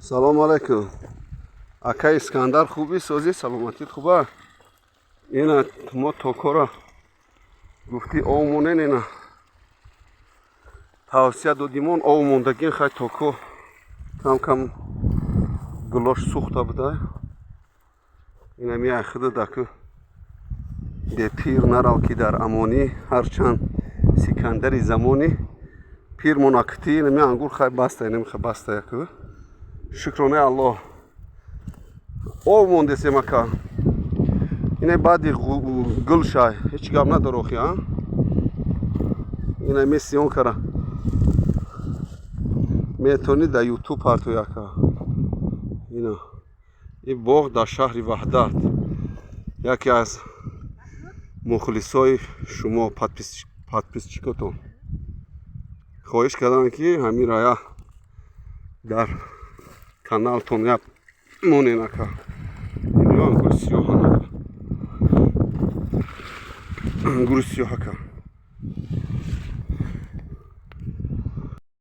салому алайкум. Ака Искандар хуби созӣ, саломатит хуба? Ина мо токора гуфти ов монен, ина тавсия додимон ов мондагин хай токо кам гулош сухта буда. Ина мияй худа даку бе пир нарав ки дар амонӣ, ҳарчанд сикандари замонӣ пир монакти. Ина мияй ангур хай баста, намихай баста яку. Шукронаи Аллоҳ. Ов мондесем ака. Ина баъди гул шай ҳеҷ гап надор охи, а? Ина мисли он кара метони дар ютуб партои ака. Ина ин боғ дар шаҳри Ваҳдат. Яке аз мухлисои шумо подписчикотон хоҳиш кардам ки ҳамин дар каналтон як монен ака. Ин ангури сиёҳ ака. Ангури сиёҳ ака.